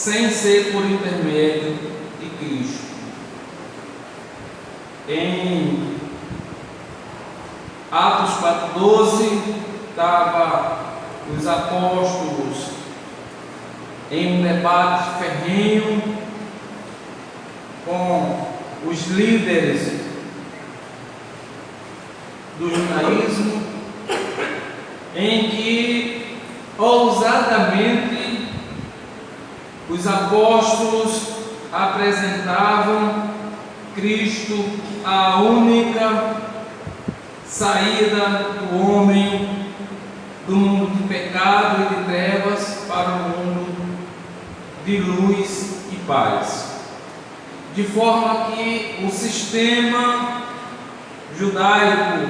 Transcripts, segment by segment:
sem ser por intermédio de Cristo. Em Atos 4:12, estava os apóstolos em um debate ferrenho com os líderes do judaísmo, em que ousadamente os apóstolos apresentavam Cristo a única saída do homem do mundo de pecado e de trevas para o mundo de luz e paz. De forma que o sistema judaico,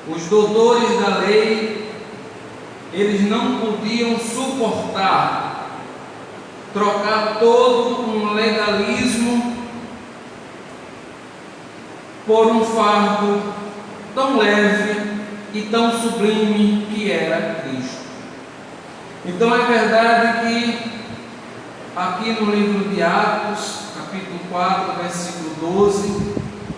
os doutores da lei, eles não podiam suportar trocar todo um legalismo por um fardo tão leve e tão sublime que era Cristo. Então é verdade que aqui no livro de Atos, capítulo 4, versículo 12,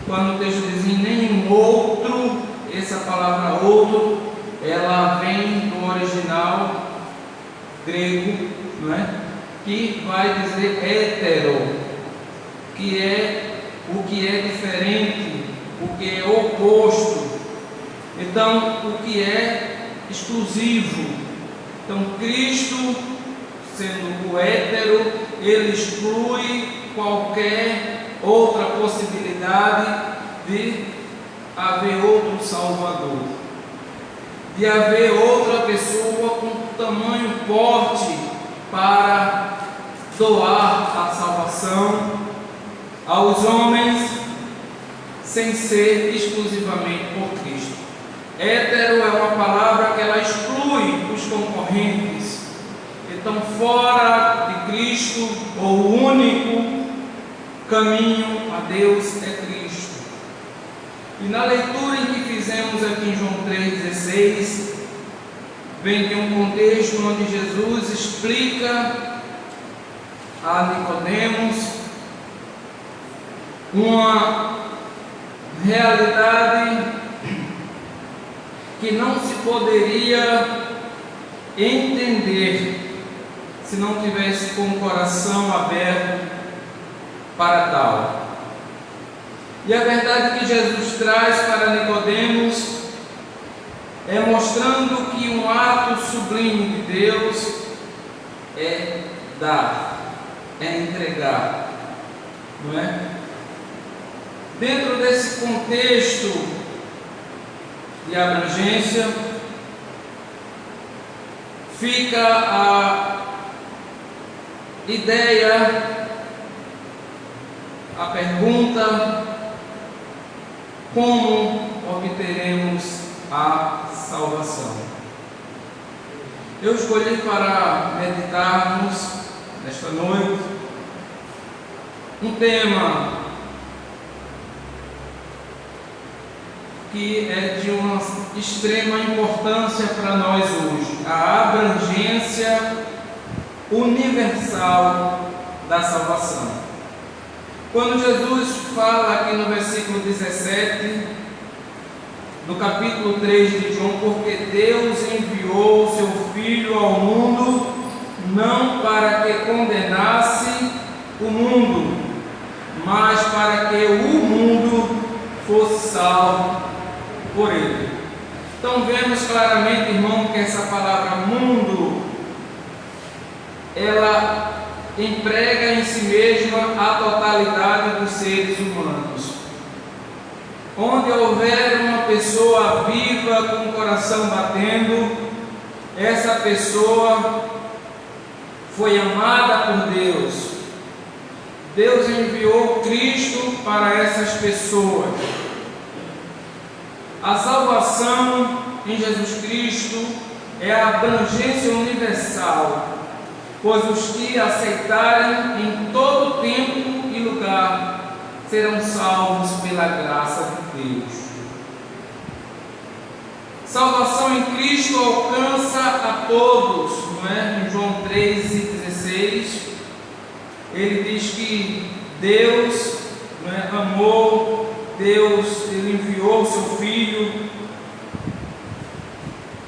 quando o texto diz em nenhum outro, essa palavra outro, ela vem do original grego, não é? Que vai dizer hétero, que é o que é diferente, o que é oposto. Então, o que é exclusivo. Então, Cristo, sendo o hétero, ele exclui qualquer outra possibilidade de haver outro Salvador, de haver outra pessoa com tamanho porte para doar a salvação aos homens, sem ser exclusivamente por Cristo. Hétero é uma palavra que ela exclui os concorrentes. Então, fora de Cristo, o único caminho a Deus é Cristo. E na leitura em que fizemos aqui em João 3,16, vem de um contexto onde Jesus explica a Nicodemos uma realidade que não se poderia entender se não tivesse com o coração aberto para tal. E a verdade que Jesus traz para Nicodemos é mostrando que um ato sublime de Deus é dar, é entregar, não é? Dentro desse contexto de abrangência, fica a ideia, a pergunta: como obteremos a salvação? Eu escolhi para meditarmos nesta noite um tema que é de uma extrema importância para nós hoje: a abrangência universal da salvação. Quando Jesus fala aqui no versículo 17, no capítulo 3 de João, porque Deus enviou o seu Filho ao mundo, não para que condenasse o mundo, mas para que o mundo fosse salvo por ele. Então vemos claramente, irmão, que essa palavra mundo, ela emprega em si mesma a totalidade dos seres humanos. Onde houver uma pessoa viva com o coração batendo, essa pessoa foi amada por Deus. Deus enviou Cristo para essas pessoas. A salvação em Jesus Cristo é a abrangência universal, pois os que aceitarem em todo tempo e lugar serão salvos pela graça de Deus. Salvação em Cristo alcança a todos, não é? Em João 3,16, ele diz que Deus, né, amou, Deus ele enviou o seu Filho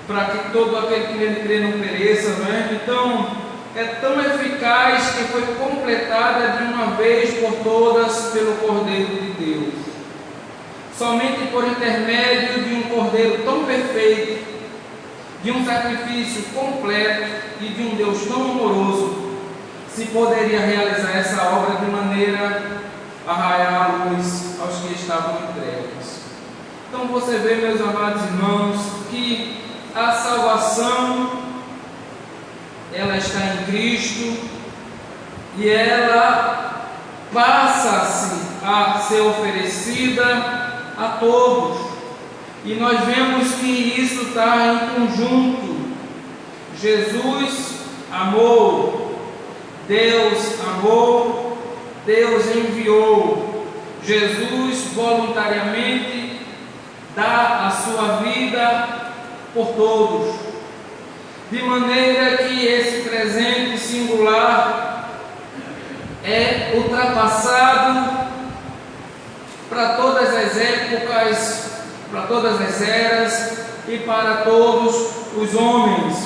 para que todo aquele que nele crê não pereça, né? Então é tão eficaz que foi completada de uma vez por todas pelo Cordeiro de Deus. Somente por intermédio de um Cordeiro tão perfeito, de um sacrifício completo e de um Deus tão amoroso, se poderia realizar essa obra de maneira a raiar a luz aos que estavam em trevas. Então você vê, meus amados irmãos, que a salvação ela está em Cristo e ela passa-se a ser oferecida a todos. E nós vemos que isso está em conjunto. Jesus amou, Deus amou, Deus enviou. Jesus voluntariamente dá a sua vida por todos, de maneira que esse presente singular é ultrapassado para todas as épocas, para todas as eras e para todos os homens.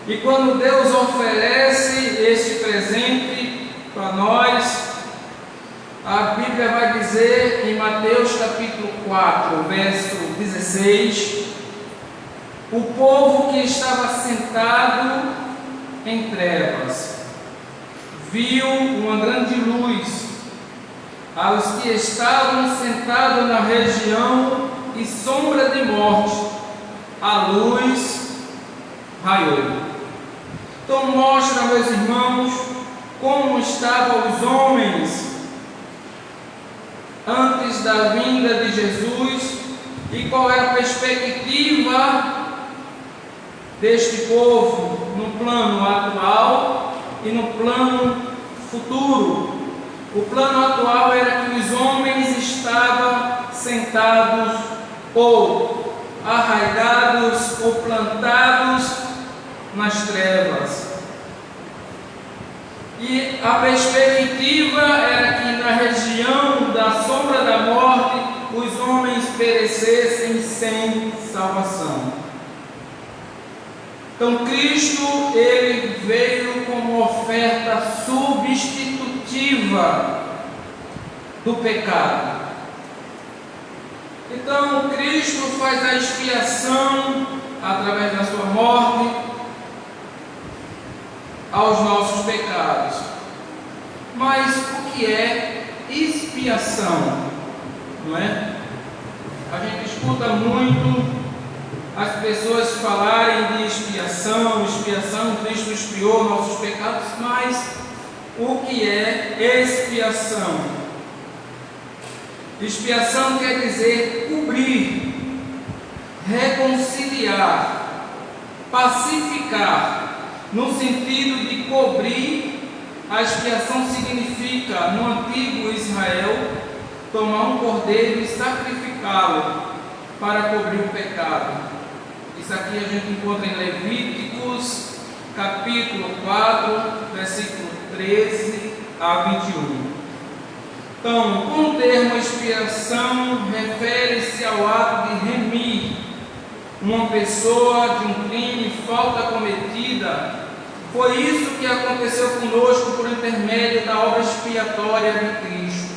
E quando Deus oferece este presente para nós, a Bíblia vai dizer em Mateus capítulo 4, verso 16, o povo que estava sentado em trevas viu uma grande luz. Aos que estavam sentados na região e sombra de morte, a luz raiou. Então mostra, meus irmãos, como estavam os homens antes da vinda de Jesus e qual era a perspectiva deste povo no plano atual e no plano futuro. O plano atual era que os homens estavam sentados ou arraigados ou plantados nas trevas. E a perspectiva era que na região da sombra da morte os homens perecessem sem salvação. Então Cristo ele veio como oferta substitutiva do pecado. Então Cristo faz a expiação através da sua morte aos nossos pecados. Mas o que é expiação? Não é? A gente escuta muito as pessoas falarem de expiação, Cristo expiou nossos pecados, mas o que é expiação? Expiação quer dizer cobrir, reconciliar, pacificar, no sentido de cobrir. A expiação significa, no antigo Israel, tomar um cordeiro e sacrificá-lo para cobrir o pecado. Isso aqui a gente encontra em Levíticos, capítulo 4, versículo 13 a 21. Então, com o termo expiação, refere-se ao ato de remir uma pessoa de um crime, falta cometida. Foi isso que aconteceu conosco por intermédio da obra expiatória de Cristo.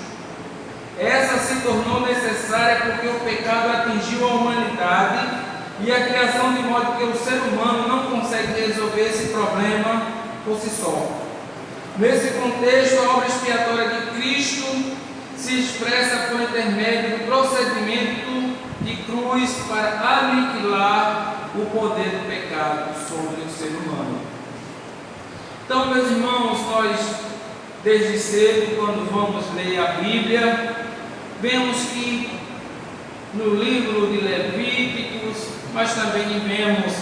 Essa se tornou necessária porque o pecado atingiu a humanidade e a criação, de modo que o ser humano não consegue resolver esse problema por si só. Nesse contexto, a obra expiatória de Cristo se expressa por intermédio do procedimento de cruz para aniquilar o poder do pecado sobre o ser humano. Então, meus irmãos, nós desde cedo, quando vamos ler a Bíblia, vemos que no livro de Levíticos, mas também vemos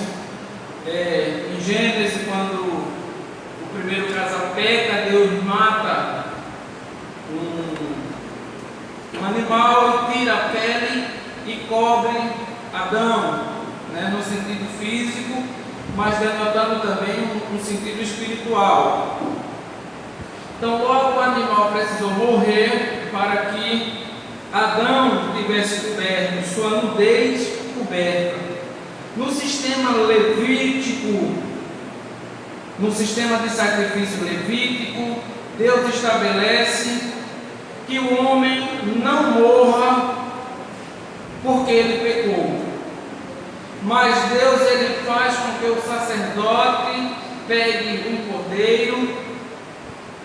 em Gênesis, quando o primeiro casal peca, Deus mata um animal e tira a pele e cobre Adão, né, no sentido físico, mas denotando também um sentido espiritual. Então logo o animal precisou morrer para que Adão tivesse coberto, sua nudez coberta. No sistema levítico, no sistema de sacrifício levítico, Deus estabelece que o homem não morra porque ele pecou. Mas Deus ele faz com que o sacerdote pegue um cordeiro,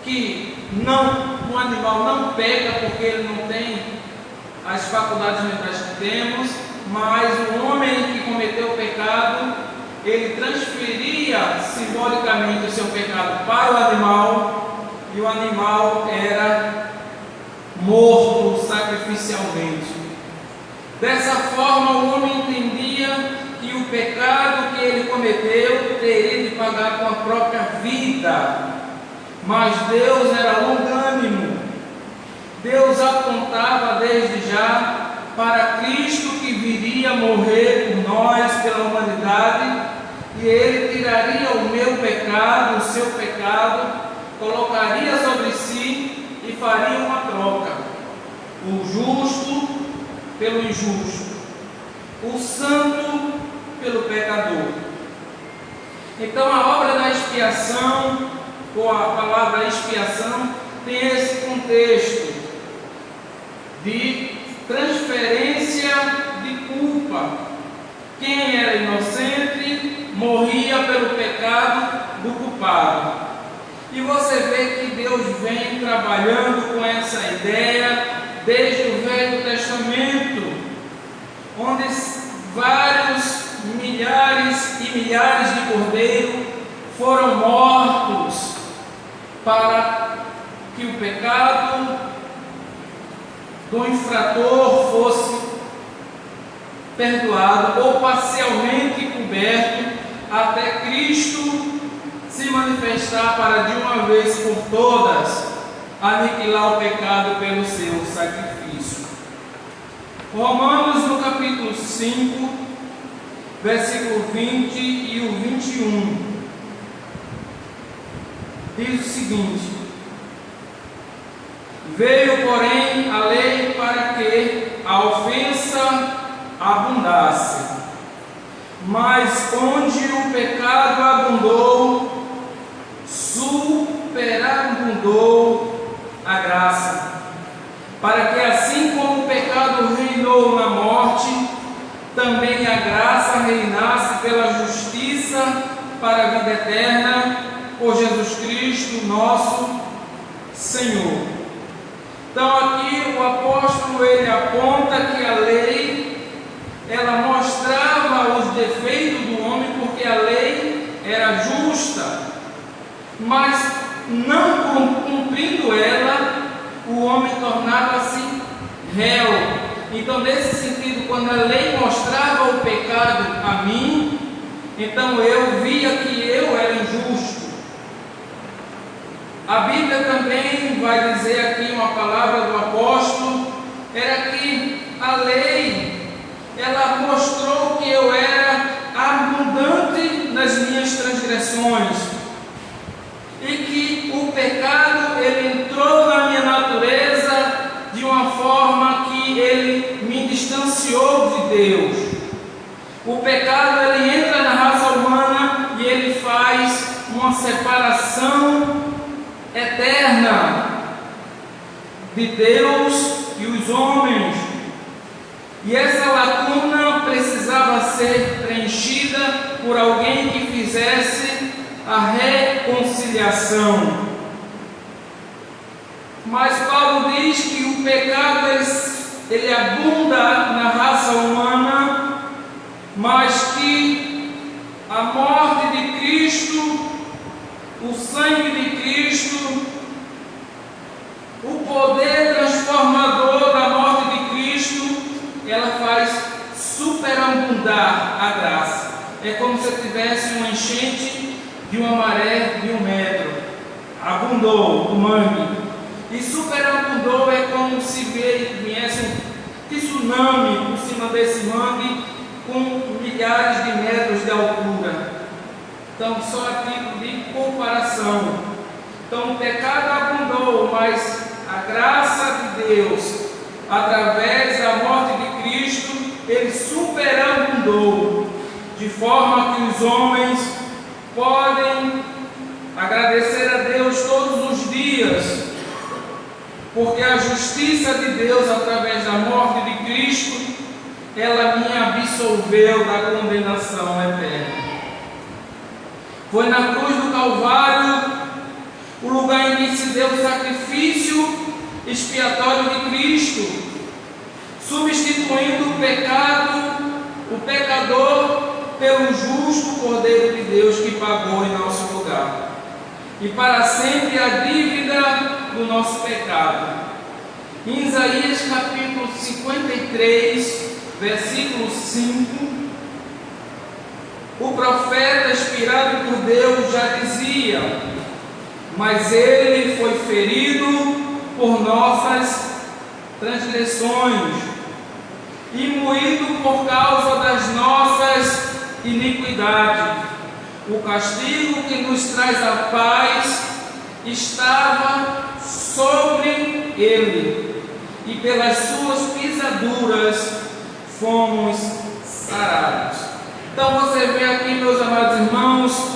que o animal não peca porque ele não tem as faculdades mentais que temos, mas o homem que cometeu o pecado, ele transferia simbolicamente o seu pecado para o animal, e o animal era morto sacrificialmente. Dessa forma, o homem entendia que o pecado que ele cometeu teria de pagar com a própria vida. Mas Deus era longânimo. Deus apontava desde já para Cristo que viria morrer por nós, pela humanidade, e Ele tiraria o meu pecado, o seu pecado, colocaria sobre si e faria uma troca. O justo pelo injusto, o santo pelo pecador. Então a obra da expiação, ou a palavra expiação, tem esse contexto de transferência de culpa. Quem era inocente morria pelo pecado do culpado. E você vê que Deus vem trabalhando com essa ideia desde o Velho Testamento, onde vários milhares e milhares de cordeiros foram mortos para que o pecado do infrator fosse perdoado ou parcialmente coberto, até Cristo se manifestar para de uma vez por todas aniquilar o pecado pelo seu sacrifício. Romanos no capítulo 5, versículo 20 e o 21, diz o seguinte: veio, porém, a lei para que a ofensa abundasse, mas onde o pecado abundou, superabundou a graça, para que assim como o pecado reinou na morte, também a graça reinasse pela justiça para a vida eterna, por Jesus Cristo, nosso Senhor. Então aqui o apóstolo ele aponta que a lei ela mostrava os defeitos do homem, porque a lei era justa, mas não cumprindo ela, o homem tornava-se réu. Então, nesse sentido, quando a lei mostrava o pecado a mim, então eu via que eu era injusto. A Bíblia também vai dizer aqui uma palavra do apóstolo, era que a lei, ela mostrou que eu era abundante nas minhas transgressões, e que o pecado ele entrou na minha natureza de uma forma que ele me distanciou de Deus. O pecado ele entra na raça humana e ele faz uma separação eterna de Deus e os homens. E essa lacuna precisava ser preenchida por alguém que fizesse a reconciliação. Mas Paulo diz que o pecado ele abunda na raça humana, mas que a morte de Cristo, o sangue de Cristo, o poder transformador da morte de Cristo, ela faz superabundar a graça. É como se tivesse uma enchente de uma maré de 1 metro. Abundou o mangue. E superabundou é como se viesse um tsunami por cima desse mangue com milhares de metros de altura. Então, só a título de comparação. Então, o pecado abundou mas a graça de Deus, através da morte de Cristo, Ele superabundou, de forma que os homens podem agradecer a Deus todos os dias, porque a justiça de Deus, através da morte de Cristo, ela me absolveu da condenação eterna. Foi na cruz do Calvário o lugar em que se deu o sacrifício expiatório de Cristo, substituindo o pecado, o pecador, pelo justo Cordeiro de Deus que pagou em nosso lugar, e para sempre a dívida do nosso pecado. Em Isaías capítulo 53, versículo 5, o profeta inspirado por Deus já dizia: mas ele foi ferido por nossas transgressões e moído por causa das nossas iniquidades. O castigo que nos traz a paz estava sobre ele, e pelas suas pisaduras fomos sarados. Então você vê aqui, meus amados irmãos,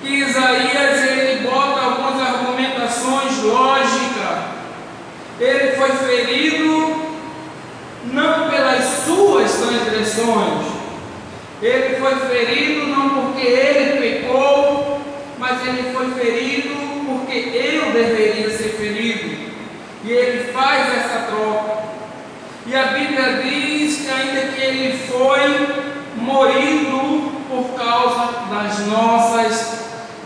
que Isaías ele bota algumas argumentações lógicas. Ele foi ferido não pelas suas transgressões, ele foi ferido não porque ele pecou, mas ele foi ferido porque eu deveria ser ferido. E ele faz essa troca. E a Bíblia diz que ainda que ele foi moído por causa das nossas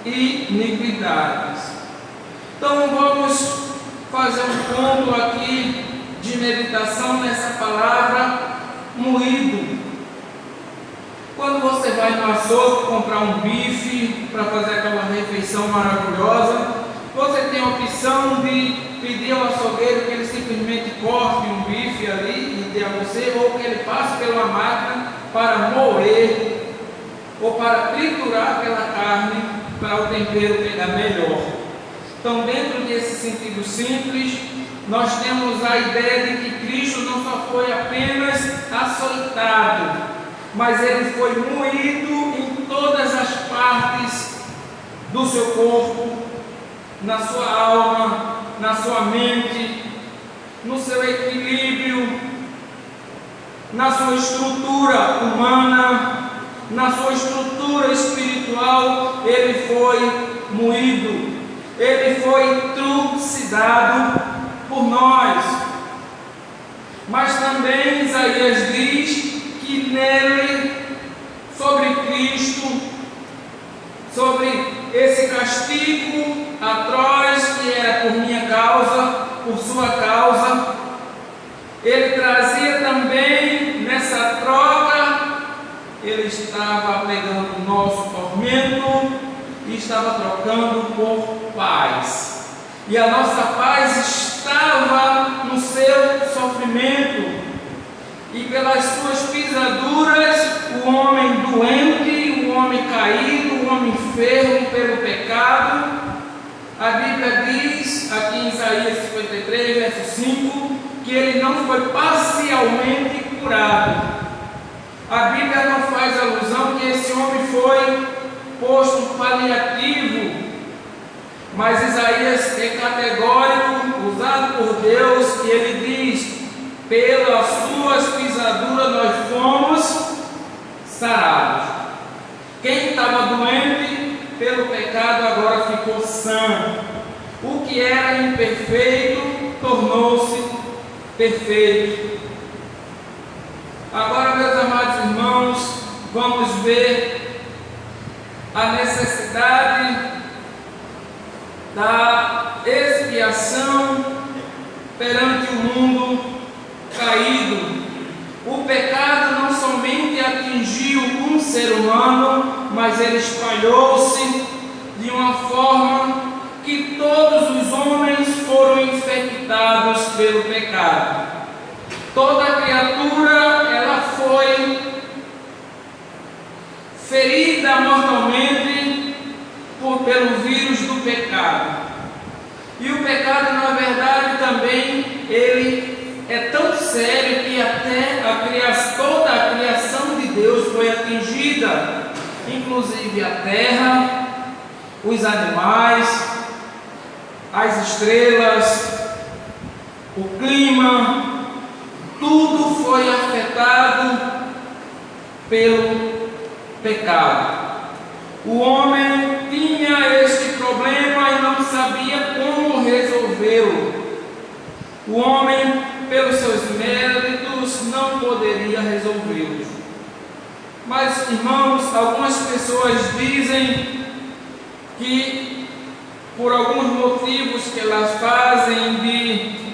iniquidades. Então vamos fazer um ponto aqui de meditação nessa palavra moído. Quando você vai no açougue comprar um bife para fazer aquela refeição maravilhosa, você tem a opção de pedir ao açougueiro que ele simplesmente corte um bife ali e dê a você, ou que ele passe pela máquina para moer ou para triturar aquela carne para o tempero pegar melhor. Então, dentro desse sentido simples, nós temos a ideia de que Cristo não só foi apenas açoitado, mas ele foi moído em todas as partes do seu corpo, na sua alma, na sua mente, no seu equilíbrio, na sua estrutura humana, na sua estrutura espiritual. Ele foi moído, ele foi trucidado por nós. Mas também Isaías diz que nele, sobre Cristo, sobre esse castigo atroz que era por minha causa, por sua causa, ele trazia também nessa troca, ele estava pegando o nosso tormento e estava trocando por paz. E a nossa paz estava no seu sofrimento. E pelas suas pisaduras, o homem doente, o homem caído, o homem enfermo pelo pecado, a Bíblia diz, aqui em Isaías 53, verso 5, que ele não foi parcialmente curado. A Bíblia não faz alusão que esse homem foi posto paliativo, mas Isaías é categórico, usado por Deus, e ele diz: pelas suas pisaduras nós fomos sarados. Quem estava doente pelo pecado agora ficou sã. O que era imperfeito tornou-se perfeito. Agora, meus amados irmãos, vamos ver a necessidade da expiação perante o mundo caído. O pecado não somente atingiu um ser humano, mas ele espalhou-se de uma forma que todos os homens foram infectados pelo pecado. Toda criatura ela foi ferida mortalmente pelo vírus do pecado. E o pecado, na verdade, também ele é tão sério que até toda a criação de Deus foi atingida, inclusive a terra, os animais, as estrelas, o clima, tudo foi afetado pelo pecado. O homem tinha este problema e não sabia como resolvê-lo. O homem, pelos seus méritos, não poderia resolvê-los. Mas, irmãos, algumas pessoas dizem que, por alguns motivos que elas fazem de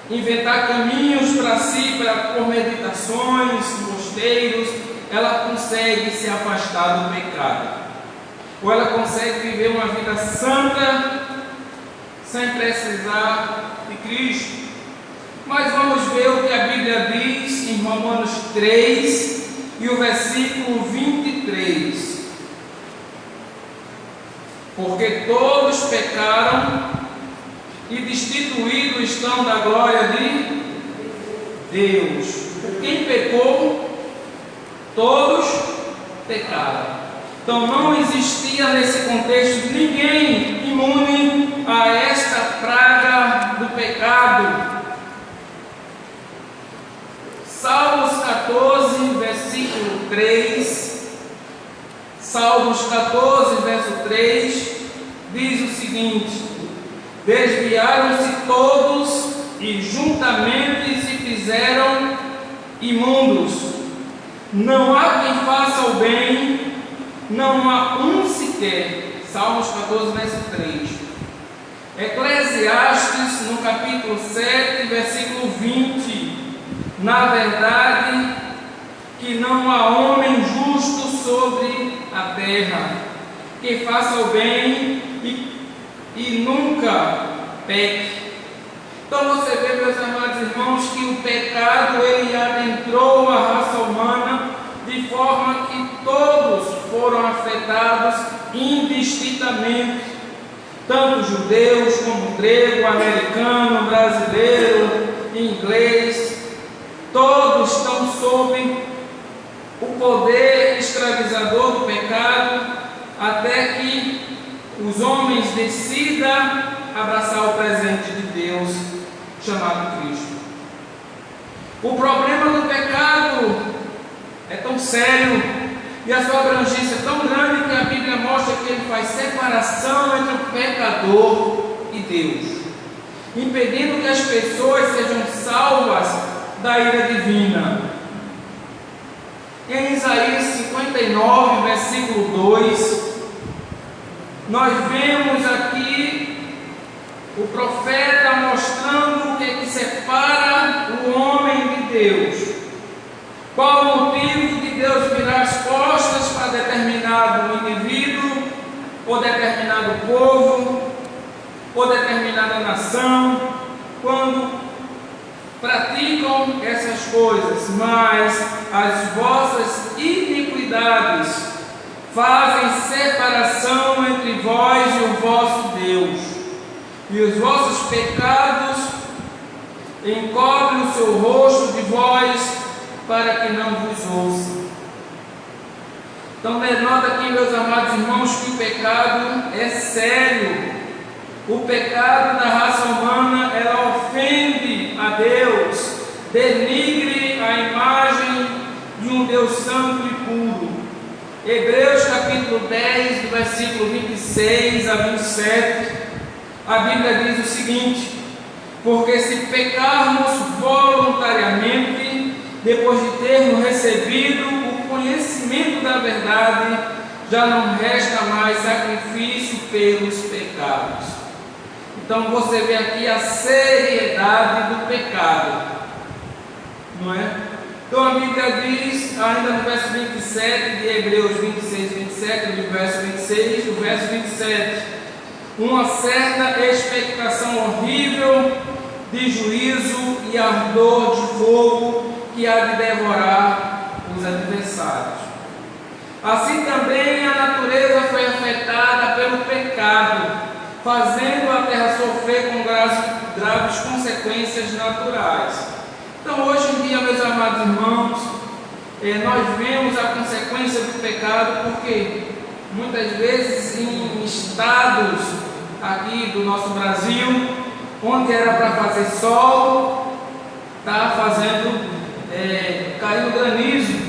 inventar caminhos para si, por meditações, mosteiros, ela consegue se afastar do pecado. Ou ela consegue viver uma vida santa sem precisar de Cristo. Mas vamos ver o que a Bíblia diz em Romanos 3 e o versículo 23. Porque todos pecaram e destituídos estão da glória de Deus. Quem pecou? Todos pecaram. Então não existia nesse contexto ninguém imune a esta praga do pecado. Salmos 14, versículo 3. Salmos 14, verso 3, diz o seguinte: desviaram-se todos e juntamente se fizeram imundos. Não há quem faça o bem, não há um sequer. Salmos 14, verso 3. Eclesiastes, no capítulo 7, versículo 20. Na verdade, que não há homem justo sobre a terra, que faça o bem e nunca peque. Então você vê, meus amados irmãos, que o pecado ele adentrou a raça humana de forma que todos foram afetados indistintamente, tanto judeus como grego, americano, brasileiro, inglês, todos estão sob o poder escravizador do pecado, até que os homens decidam abraçar o presente de Deus, chamado Cristo. O problema do pecado é tão sério e a sua abrangência é tão grande que a Bíblia mostra que ele faz separação entre o pecador e Deus, impedindo que as pessoas sejam salvas da ira divina. Em Isaías 59, versículo 2, nós vemos aqui o profeta mostrando o que separa o homem de Deus. Qual o motivo de Deus virar as costas para determinado indivíduo, ou determinado povo, ou determinada nação, quando praticam essas coisas? Mas as vossas iniquidades fazem separação entre vós e o vosso Deus, e os vossos pecados encobrem o seu rosto de vós, para que não vos ouça. Então, denota aqui, meus amados irmãos, que o pecado é sério. O pecado da raça humana, ela ofende a Deus, denigre a imagem de um Deus santo e puro. Hebreus capítulo 10, do versículo 26 a 27, a Bíblia diz o seguinte: porque se pecarmos voluntariamente, depois de termos recebido o conhecimento da verdade, já não resta mais sacrifício pelos pecados. Então você vê aqui a seriedade do pecado, não é? Então a Bíblia diz, ainda no verso 27 de Hebreus 26, 27, do verso 26, do verso 27, uma certa expectação horrível de juízo e ardor de fogo que há de devorar os adversários. Assim também a natureza foi afetada pelo pecado, fazendo a terra sofrer com graves consequências naturais. Então, hoje em dia, meus amados irmãos, nós vemos a consequência do pecado, porque muitas vezes em estados aqui do nosso Brasil, onde era para fazer sol, está fazendo caindo granizo,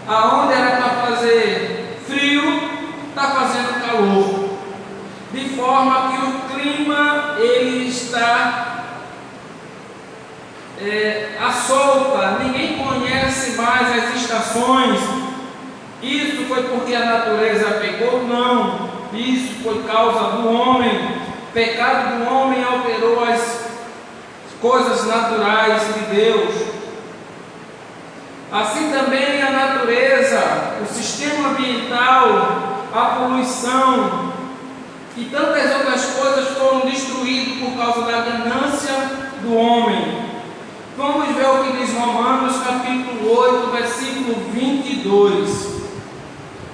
aonde era para fazer frio, está fazendo calor, de forma que o clima ele está à solta, ninguém conhece mais as estações. Isso foi porque a natureza pecou? Não, isso foi causa do homem. O pecado do homem alterou as coisas naturais de Deus. Assim também a natureza, o sistema ambiental, a poluição e tantas outras coisas foram destruídos por causa da ganância do homem. Vamos ver o que diz Romanos capítulo 8, versículo 22.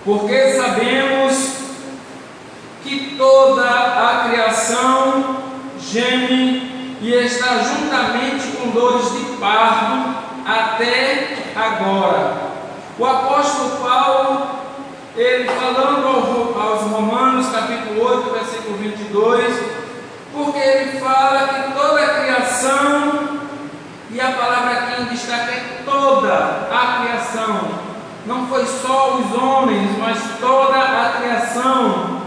Porque sabemos que toda a criação geme e está juntamente com dores de parto até agora. O apóstolo Paulo, ele falando aos Romanos capítulo 8, versículo 22, porque ele fala que toda a criação, e a palavra aqui em destaque é toda a criação, não foi só os homens, mas toda a criação.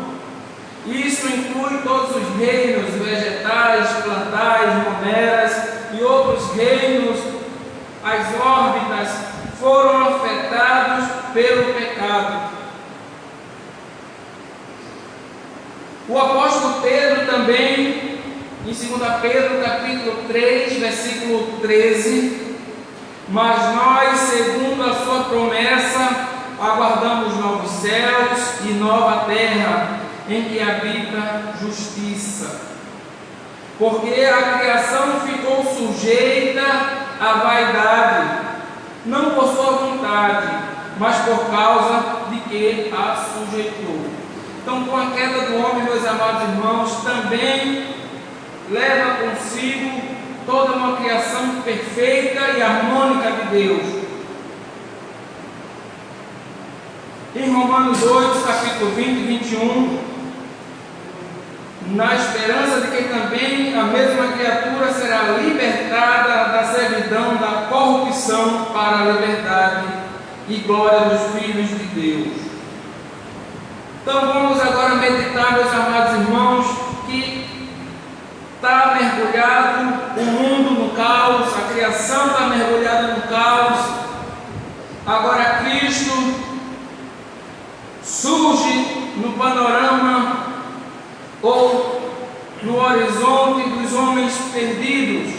Isso inclui todos os reinos, vegetais, plantais, moneras e outros reinos. As órbitas foram afetados pelo pecado. O apóstolo Pedro também, em 2 Pedro capítulo 3, versículo 13, mas nós, segundo a sua promessa, aguardamos novos céus e nova terra, em que habita justiça. Porque a criação ficou sujeita à vaidade, não por sua vontade, mas por causa de que a sujeitou. Então, com a queda do homem, meus amados irmãos, também leva consigo toda uma criação perfeita e harmônica de Deus. Em Romanos 8, capítulo 20 e 21, na esperança de que também a mesma criatura será libertada da servidão, da corrupção para a liberdade e glória dos filhos de Deus. Então vamos agora meditar, meus amados irmãos, que está mergulhado o mundo no caos, a criação está mergulhada no caos. Agora Cristo surge no panorama ou no horizonte dos homens perdidos.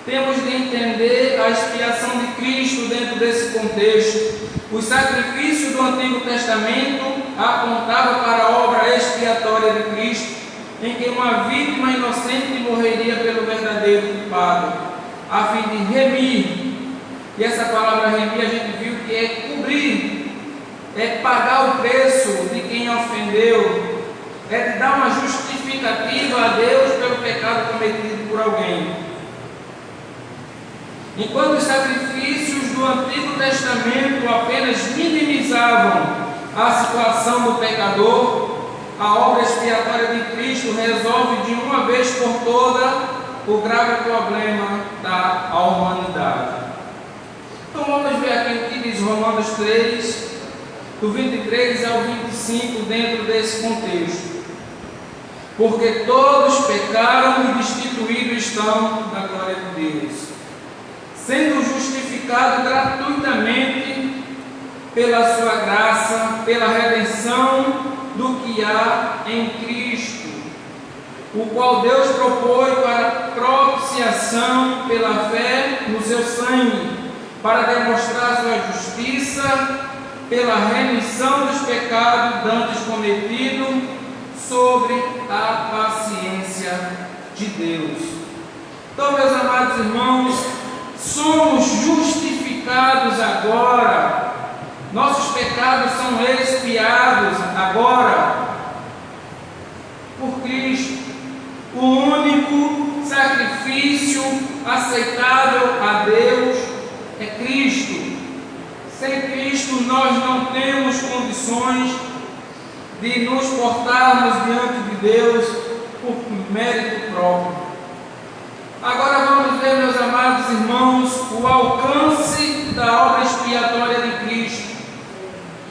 Temos de entender a expiação de Cristo dentro desse contexto. Os sacrifícios do Antigo Testamento apontavam para a obra expiatória de Cristo, em que uma vítima inocente morreria pelo verdadeiro culpado, a fim de remir. E essa palavra remir a gente viu que é cobrir, é pagar o preço de quem ofendeu, é de dar uma justificativa a Deus pelo pecado cometido por alguém. Enquanto os sacrifícios do Antigo Testamento apenas minimizavam a situação do pecador, a obra expiatória de Cristo resolve de uma vez por toda o grave problema da humanidade. Então vamos ver aqui o que diz Romanos 3, do 23 ao 25, dentro desse contexto. Porque todos pecaram e destituídos estão da glória de Deus, sendo justificado gratuitamente pela sua graça, pela redenção do que há em Cristo, o qual Deus propôs para propiciação pela fé no seu sangue, para demonstrar sua justiça pela remissão dos pecados dantes cometidos sobre a paciência de Deus. Então, meus amados irmãos, somos justificados agora, nossos pecados são expiados agora. aceitável a Deus é Cristo. Sem Cristo nós não temos condições de nos portarmos diante de Deus por mérito próprio. Agora vamos ver, meus amados irmãos, o alcance da obra expiatória de Cristo.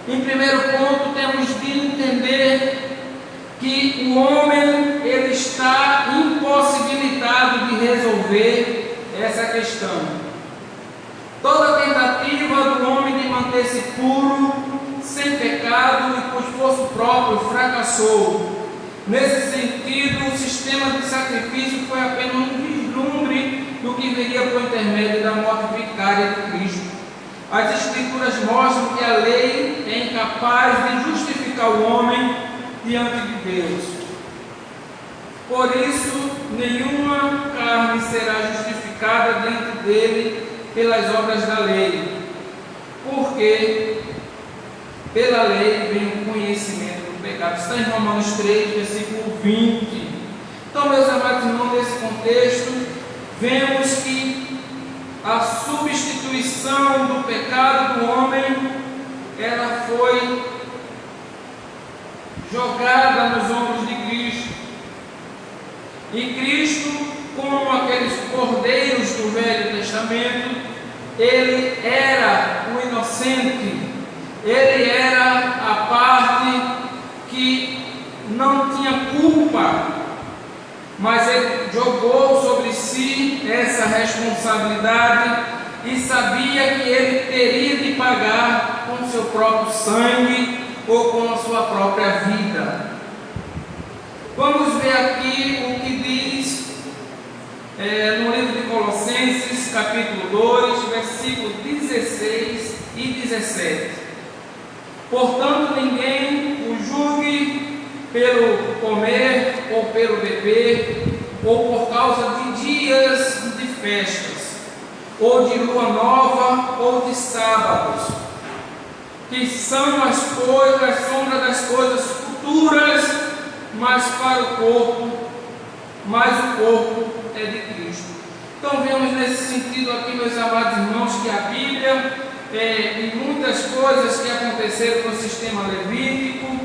Em primeiro ponto, temos de entender que o homem ele está impossibilitado de resolver essa questão. Toda tentativa do homem de manter-se puro, sem pecado e por esforço próprio fracassou. Nesse sentido, o sistema de sacrifício foi apenas um vislumbre do que viria por intermédio da morte vicária de Cristo. As Escrituras mostram que a lei é incapaz de justificar o homem diante de Deus. Por isso, nenhuma carne será justificada diante dele pelas obras da lei, porque pela lei vem o conhecimento do pecado. Está em Romanos 3, versículo 20. Então, meus amados irmãos, nesse contexto, vemos que a substituição do pecado do homem, ela foi jogada nos ombros de Cristo. E Cristo, como aqueles cordeiros do Velho Testamento, ele era o inocente, ele era a parte que não tinha culpa, mas ele jogou sobre si essa responsabilidade e sabia que ele teria de pagar com seu próprio sangue ou com a sua própria vida. Vamos ver aqui o que diz no livro de Colossenses, capítulo 2, versículos 16 e 17. Portanto, ninguém o julgue pelo comer ou pelo beber, ou por causa de dias de festas, ou de lua nova, ou de sábados, que são as sombra das coisas futuras, mas o corpo é de Cristo. Então vemos nesse sentido aqui, meus amados irmãos, que a Bíblia, em muitas coisas que aconteceram no sistema levítico,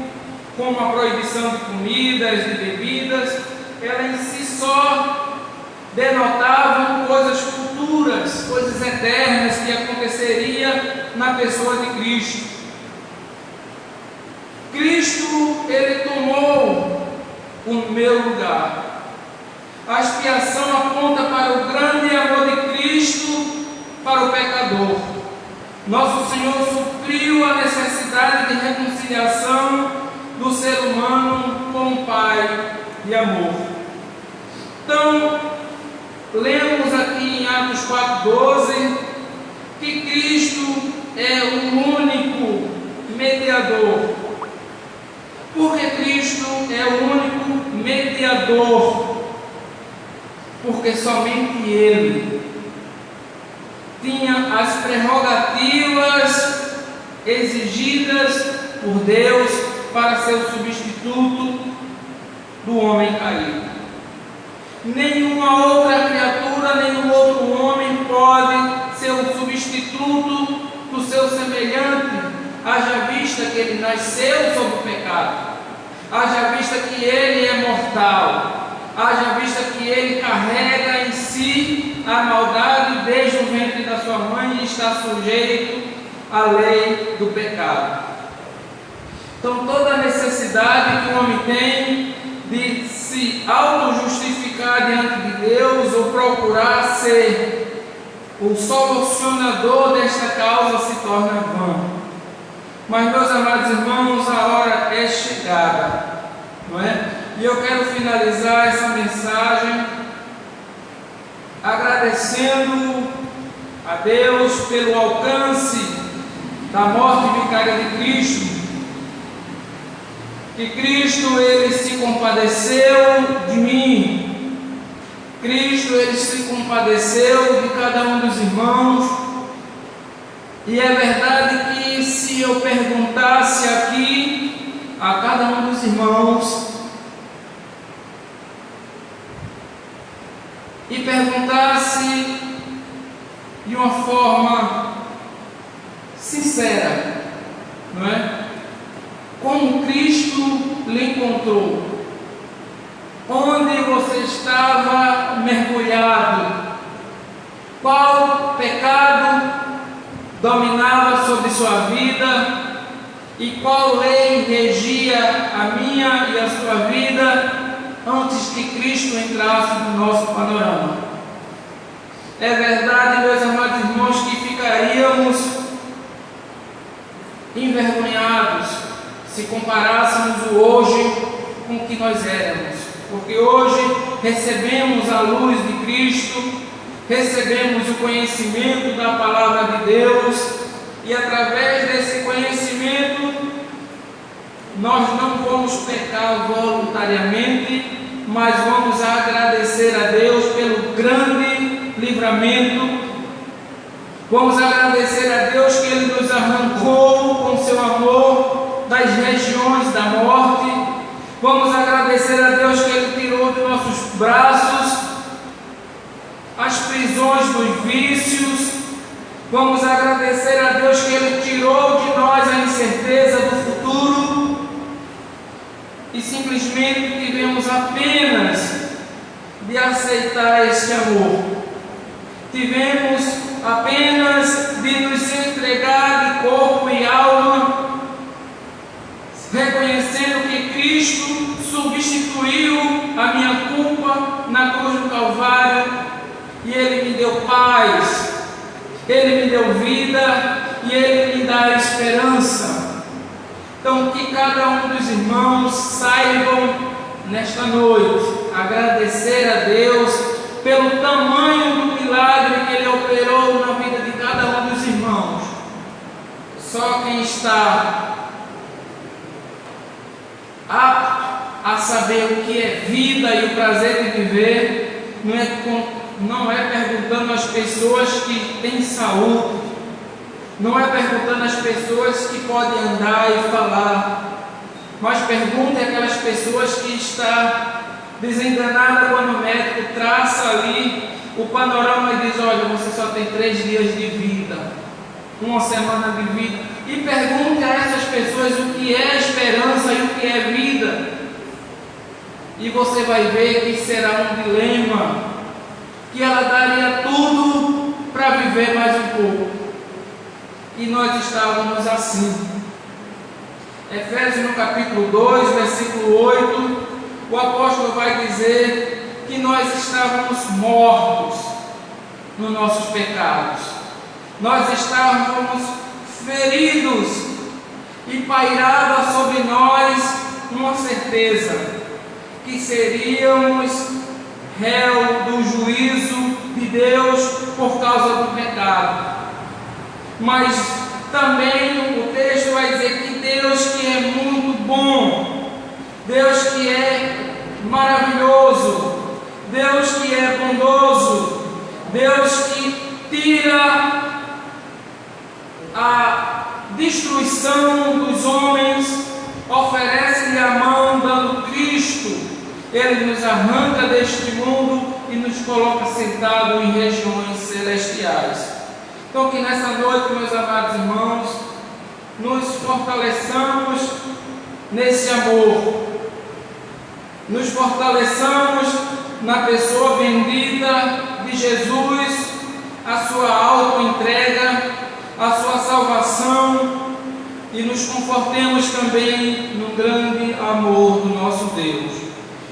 como a proibição de comidas, de bebidas, ela em si só denotava coisas futuras, coisas eternas que aconteceria na pessoa de Cristo. Cristo, ele tomou o meu lugar. A expiação aponta para o grande amor de Cristo para o pecador. Nosso Senhor supriu a necessidade de reconciliação do ser humano com o Pai de amor. Então, lemos aqui em Atos 4,12 que Cristo é o único mediador. Porque Cristo é o único mediador. Porque somente Ele tinha as prerrogativas exigidas por Deus para ser o substituto do homem caído. Nenhuma outra criatura, nenhum outro homem pode ser o substituto do seu semelhante, haja vista que ele nasceu sob o pecado, haja vista que ele é mortal, haja vista que ele carrega em si a maldade desde o ventre da sua mãe e está sujeito à lei do pecado. Então toda a necessidade que o homem tem de se auto-justificar diante de Deus ou procurar ser o solucionador desta causa se torna vã. Mas, meus amados irmãos, a hora é chegada, não é? E eu quero finalizar essa mensagem agradecendo a Deus pelo alcance da morte vicária de Cristo. Que Cristo, ele se compadeceu de mim. Cristo, ele se compadeceu de cada um dos irmãos. E é verdade que se eu perguntasse aqui a cada um dos irmãos e perguntasse uma forma sincera, não é? Como Cristo lhe encontrou, onde você estava mergulhado, qual pecado dominava sobre sua vida e qual lei regia a minha e a sua vida antes que Cristo entrasse no nosso panorama. É verdade, meus amados irmãos, que ficaríamos envergonhados se comparássemos o hoje com o que nós éramos, porque hoje recebemos a luz de Cristo, recebemos o conhecimento da palavra de Deus, e através desse conhecimento nós não vamos pecar voluntariamente, mas vamos agradecer a Deus pelo grande livramento. Vamos agradecer a Deus que Ele nos arrancou com seu amor das regiões da morte. Vamos agradecer a Deus que Ele tirou de nossos braços as prisões dos vícios. Vamos agradecer a Deus que Ele tirou de nós a incerteza do futuro e simplesmente tivemos apenas de aceitar este amor. Tivemos apenas de nos entregar de corpo e alma, reconhecendo que Cristo substituiu a minha culpa na cruz do Calvário e Ele me deu paz. Ele me deu vida e Ele me dá esperança. Então, que cada um dos irmãos saibam nesta noite agradecer a Deus pelo tamanho do milagre que Ele operou na vida de cada um dos irmãos. Só quem está apto a saber o que é vida e o prazer de viver não é perguntando às pessoas que têm saúde, não é perguntando às pessoas que podem andar e falar, mas pergunte àquelas pessoas que estão desenganadas quando o médico traça ali o panorama e diz: olha, você só tem 3 dias de vida, 1 semana de vida. E pergunte a essas pessoas o que é esperança e o que é vida, e você vai ver que será um dilema, que ela daria tudo para viver mais um pouco. E nós estávamos assim. Efésios no capítulo 2, versículo 8, o apóstolo vai dizer que nós estávamos mortos nos nossos pecados. Nós estávamos feridos e pairava sobre nós uma certeza, que seríamos réu do juízo de Deus por causa do pecado. Mas também o texto vai dizer que Deus, que é muito bom, Deus que é maravilhoso, Deus que é bondoso, Deus que tira a destruição dos homens, oferece-lhe a mão dando Cristo. Ele nos arranca deste mundo e nos coloca sentado em regiões celestiais. Então, que nessa noite, meus amados irmãos, nos fortaleçamos nesse amor, nos fortaleçamos na pessoa bendita de Jesus, a sua auto-entrega, a sua salvação, e nos confortemos também no grande amor do nosso Deus.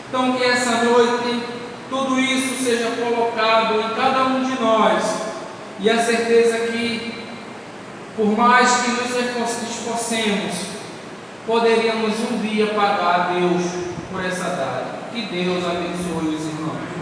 Então, que essa noite tudo isso seja colocado em cada um de nós, e a certeza que, por mais que nos esforcemos, poderíamos um dia pagar a Deus por essa dádiva. Que Deus abençoe os irmãos.